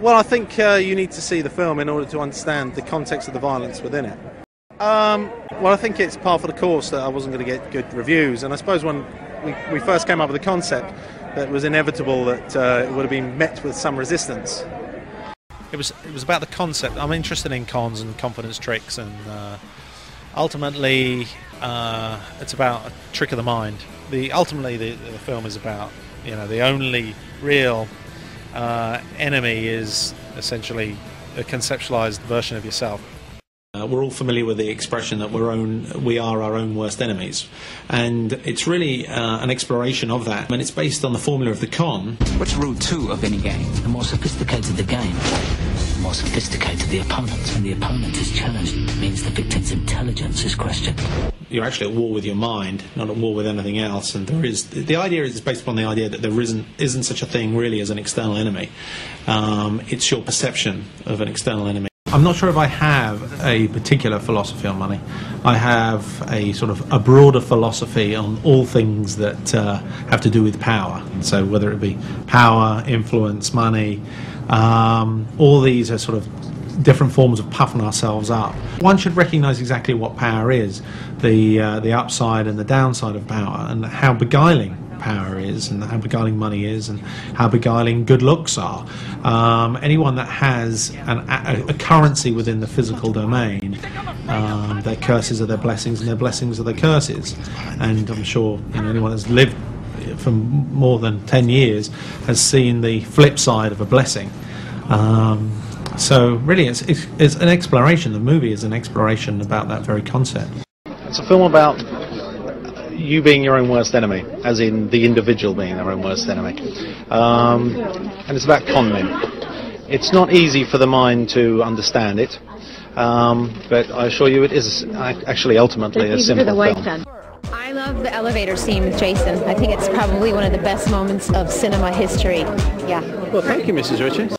Well, I think you need to see the film in order to understand the context of the violence within it. Well, I think it's par for the course that I wasn't going to get good reviews, and I suppose when we first came up with the concept, that it was inevitable that it would have been met with some resistance. It was about the concept. I'm interested in cons and confidence tricks, and ultimately it's about a trick of the mind. Ultimately the film is about, the only real enemy is essentially a conceptualized version of yourself. We're all familiar with the expression that we are our own worst enemies, and it's really an exploration of that, and it's based on the formula of the con. What's rule 2 of any game? The more sophisticated the game, the more sophisticated the opponent. When the opponent is challenged, it means the victim's intelligence is questioned. You're actually at war with your mind, not at war with anything else, and the idea is based upon the idea that there isn't such a thing really as an external enemy. It's your perception of an external enemy. I'm not sure if I have a particular philosophy on money. I have a sort of a broader philosophy on all things that have to do with power. So whether it be power, influence, money, all these are sort of different forms of puffing ourselves up. One should recognise exactly what power is, the upside and the downside of power, and how beguiling power is, and how beguiling money is, and how beguiling good looks are. Anyone that has a currency within the physical domain, their curses are their blessings, and their blessings are their curses. And I'm sure anyone that's lived for more than 10 years has seen the flip side of a blessing. So really it's an exploration. The movie is an exploration about that very concept. It's a film about you being your own worst enemy, as in the individual being their own worst enemy. And it's about con men. It's not easy for the mind to understand it, but I assure you it is actually ultimately a simple film. I love the elevator scene with Jason. I think it's probably one of the best moments of cinema history. Yeah. Well, thank you, Mrs. Ritchie.